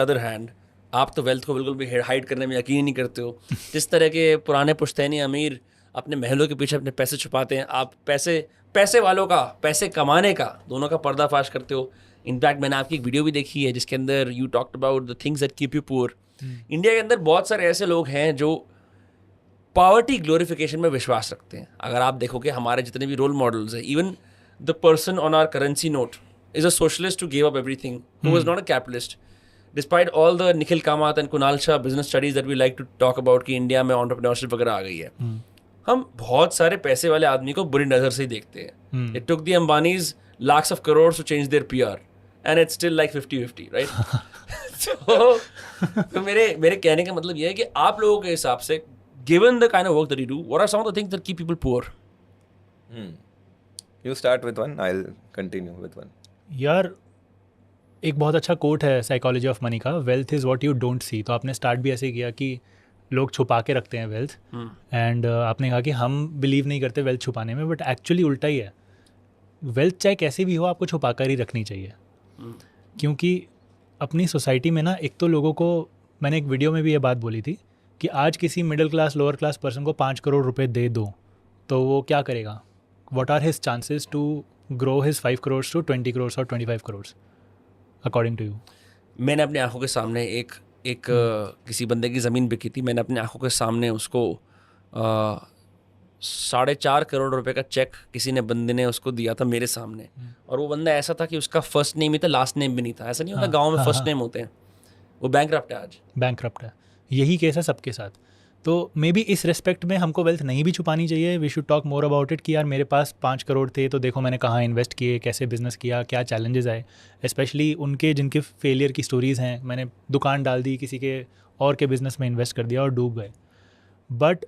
Other hand आप तो wealth को बिल्कुल भी हाइड करने में यकीन ही नहीं करते हो। जिस तरह के पुराने पुश्तैनी अमीर अपने महलों के पीछे अपने पैसे छुपाते हैं, आप पैसे वालों का, पैसे कमाने का, दोनों का पर्दाफाश करते हो। इनफैक्ट मैंने आपकी एक वीडियो भी देखी है जिसके अंदर you talked about the things that keep you poor. India के अंदर बहुत सारे ऐसे लोग हैं जो पॉवर्टी ग्लोरिफिकेशन में विश्वास रखते हैं। अगर आप देखोगे हमारे जितने भी रोल मॉडल्स हैं, even the person on our currency note is a socialist who give up everything, who was not a capitalist. Despite all the Nikhil Kamath and Kunal Shah business studies that we like to talk about कि India में entrepreneurship वगैरह आ गई है, हम बहुत सारे पैसे वाले आदमी को बुरी नज़र से ही देखते हैं। It took the Ambanis lakhs of crores to change their PR and it's still like 50-50, right? तो मेरे कहने का मतलब ये है कि आप लोगों के हिसाब से given the kind of work that you do, what are some of the things that keep people poor? You start with one, I'll continue with one. यार एक बहुत अच्छा कोट है साइकोलॉजी ऑफ मनी का, wealth is what you don't see. तो आपने start भी ऐसे किया कि लोग छुपा के रखते हैं वेल्थ, एंड आपने कहा कि हम बिलीव नहीं करते वेल्थ छुपाने में, बट एक्चुअली उल्टा ही है। वेल्थ चाहे कैसी भी हो आपको छुपा कर ही रखनी चाहिए, क्योंकि अपनी सोसाइटी में ना, एक तो लोगों को, मैंने एक वीडियो में भी ये बात बोली थी कि आज किसी middle class lower class person को 5 करोड़ रुपए दे दो तो वो क्या करेगा? What are his chances to grow his 5 crore to 20 crore और 25 करोड़ अकॉर्डिंग टू यू? मैंने अपनी आंखों के सामने एक किसी बंदे की ज़मीन बिकी थी, मैंने अपनी आंखों के सामने उसको 4.5 करोड़ रुपए का चेक किसी ने, बंदे ने उसको दिया था मेरे सामने। और वो बंदा ऐसा था कि उसका फर्स्ट नेम ही था, लास्ट नेम भी नहीं था। ऐसा नहीं होता गांव में फर्स्ट नेम होते हैं। वो बैंकरप्ट है, आज बैंकरप्ट है। यही केस है सबके साथ। तो मे बी इस रेस्पेक्ट में हमको वेल्थ नहीं भी छुपानी चाहिए। We should talk more about it कि यार मेरे पास 5 करोड़ थे तो देखो मैंने कहाँ इन्वेस्ट किए, कैसे बिजनेस किया, क्या चैलेंजेस आए, स्पेशली उनके जिनके फेलियर की स्टोरीज़ हैं। मैंने दुकान डाल दी, किसी के और के बिज़नेस में इन्वेस्ट कर दिया और डूब गए। बट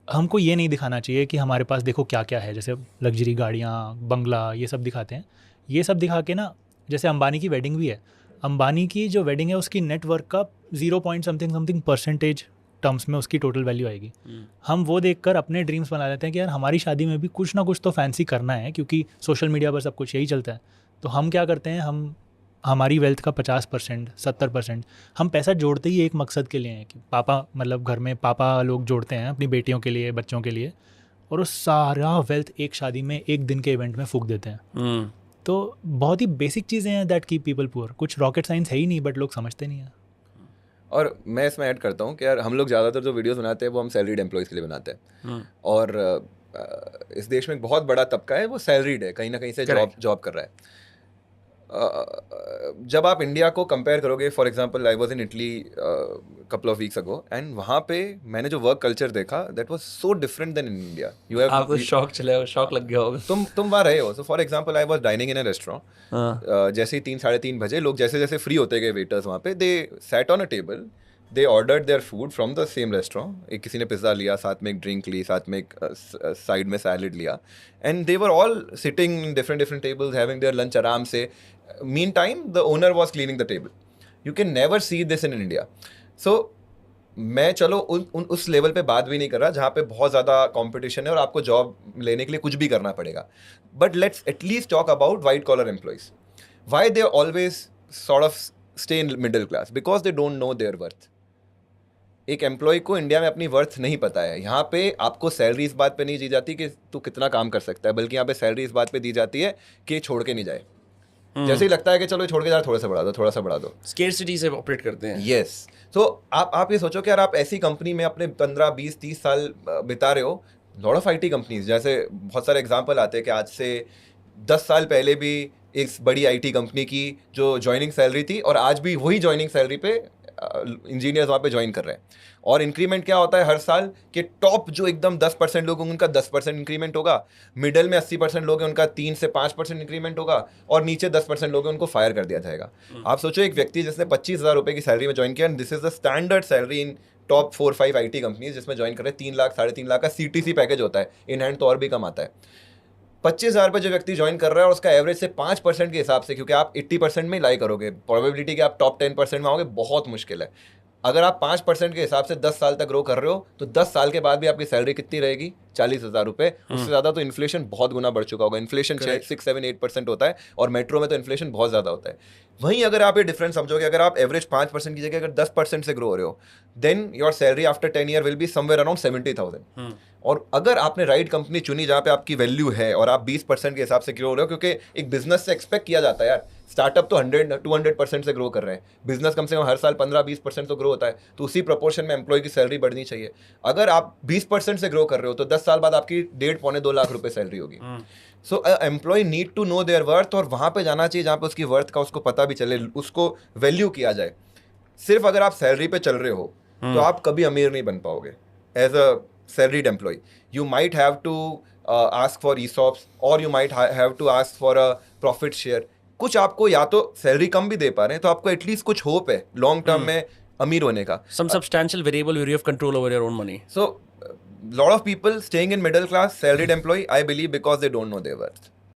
हमको ये नहीं दिखाना चाहिए कि हमारे पास देखो क्या क्या है, जैसे लग्जरी गाड़ियाँ, बंगला, ये सब दिखाते हैं। ये सब दिखा के ना, जैसे अंबानी की वेडिंग भी है, अंबानी की जो वेडिंग है उसकी नेटवर्क का 0.something% टर्म्स में उसकी टोटल वैल्यू आएगी। हम वो देखकर अपने ड्रीम्स बना लेते हैं कि यार हमारी शादी में भी कुछ ना कुछ तो फैंसी करना है, क्योंकि सोशल मीडिया पर सब कुछ यही चलता है। तो हम क्या करते हैं, हम हमारी वेल्थ का 50%, 70% हम पैसा जोड़ते ही एक मकसद के लिए हैं कि पापा, मतलब घर में पापा लोग जोड़ते हैं अपनी बेटियों के लिए, बच्चों के लिए, और वो सारा वेल्थ एक शादी में, एक दिन के इवेंट में फूंक देते हैं। तो बहुत ही बेसिक चीज़ें हैं दैट कीप पीपल पुअर। कुछ रॉकेट साइंस है ही नहीं, बट लोग समझते नहीं हैं। और मैं इसमें ऐड करता हूँ कि यार हम लोग ज़्यादातर जो वीडियोस बनाते हैं वो हम सैलरीड एम्प्लॉयज़ के लिए बनाते हैं, और इस देश में एक बहुत बड़ा तबका है वो सैलरीड है, कहीं ना कहीं से जॉब कर रहा है। जब आप इंडिया को कंपेयर करोगे, for example I was in Italy couple of weeks ago, and वहाँ पे मैंने जो वर्क कल्चर देखा that was so different than in India. आपको शॉक लग गया होगा। तुम वहाँ रहे हो। So for example I was dining in a restaurant, जैसे ही 3-3:30 बजे लोग जैसे जैसे फ्री होते गए वेटर्स वहाँ पे, they sat on a table, they ordered their food from the same restaurant. एक किसी ने पिज़्ज़ा लिया, साथ में एक ड्रिंक ली, साथ में एक साइड में सैलड लिया, and they were all sitting in different tables having their lunch आराम से। Meantime, the owner was cleaning the table. You can never see this in India. So, मैं चलो उस लेवल पे बात भी नहीं कर रहा जहाँ पे बहुत ज़्यादा कंपटीशन है और आपको जॉब लेने के लिए कुछ भी करना पड़ेगा। But let's at least talk about white collar employees. Why they always sort of stay in middle class? Because they don't know their worth. एक एम्प्लॉय को इंडिया में अपनी वर्थ नहीं पता है। यहाँ पे आपको सैलरी इस बात पे नहीं दी जाती कि तू कितना काम कर सकता है, बल्कि यहाँ पे सैलरी इस बात पे दी जाती है कि छोड़ के नहीं जाए। जैसे ही लगता है कि चलो छोड़ के जा, थोड़ा सा बढ़ा दो। स्केर्सिटी से ऑपरेट करते हैं। यस। तो आप ये सोचो कि यार आप ऐसी कंपनी में अपने 15, 20, 30 साल बिता रहे हो। लॉट ऑफ IT कंपनीज, जैसे बहुत सारे एग्जांपल आते हैं कि आज से 10 साल पहले भी एक बड़ी IT कंपनी की जो ज्वाइनिंग सैलरी थी, और आज भी वही ज्वाइनिंग सैलरी पे इंजीनियर्स वहाँ पे ज्वाइन कर रहे हैं। और इंक्रीमेंट क्या होता है हर साल कि टॉप जो एकदम 10% लोग होंगे उनका 10% इंक्रीमेंट होगा, मिडल में 80% लोग हैं उनका 3 से 5% इंक्रीमेंट होगा, और नीचे 10% लोग हैं उनको फायर कर दिया जाएगा। आप सोचो एक व्यक्ति जिसने 25,000 रुपये की सैलरी में ज्वाइन किया, and this is the standard salary in top 4-5 IT companies, जिसमें ज्वाइन कर रहे हैं 3 लाख 3.5 लाख का CTC पैकेज होता है, इन हैंड तो और भी कम आता है। 25,000 रुपये जो व्यक्ति ज्वाइन कर रहा है और उसका एवरेज से 5% के हिसाब से, क्योंकि आप 80% में लाई करोगे, प्रोबेबिलिटी कि आप टॉप 10% में आओगे बहुत मुश्किल है। अगर आप 5% के हिसाब से 10 साल तक ग्रो कर रहे हो तो 10 साल के बाद भी आपकी सैलरी कितनी रहेगी? 40,000 रुपए। उससे ज़्यादा तो इन्फ्लेशन बहुत गुना बढ़ चुका होगा। इन्फ्लेशन 6-7-8% होता है और मेट्रो में तो इन्फ्लेशन बहुत ज़्यादा होता है। वहीं अगर आप ये डिफरेंस समझोगे, अगर आप एवरेज 5% की जगह अगर 10% से ग्रो हो रहे हो, then your salary after 10 year will be somewhere around 70,000। और अगर आपने राइट कंपनी चुनी जहाँ पे आपकी वैल्यू है और आप 20% के हिसाब से ग्रो हो रहे हो, क्योंकि एक बिजनेस से एक्सपेक्ट किया जाता है यार, स्टार्टअप तो 100-200% से ग्रो कर रहे हैं, बिजनेस कम से कम हर साल 15-20% तो ग्रो होता है, तो उसी प्रोपोर्शन में एम्प्लॉय की सैलरी बढ़नी चाहिए। अगर आप 20% से ग्रो कर रहे हो तो 10 साल बाद आपकी 1.5-2 लाख रुपए सैलरी होगी। So employee need to know their worth, और वहाँ पे जाना चाहिए जहाँ पे उसकी वर्थ का उसको पता भी चले, उसको वैल्यू किया जाए। सिर्फ अगर आप सैलरी पे चल रहे हो तो आप कभी अमीर नहीं बन पाओगे। As a salaried employee, you might have to ask for ESOPs, or you might have to ask for a profit share. कुछ आपको या तो सैलरी कम भी दे पा रहे हैं तो आपको एटलीस्ट कुछ होप है लॉन्ग टर्म में अमीर होने का। Some substantial variable where you have control over your own money. So lot of people staying in middle class salaried employee, I believe because they don't know their worth.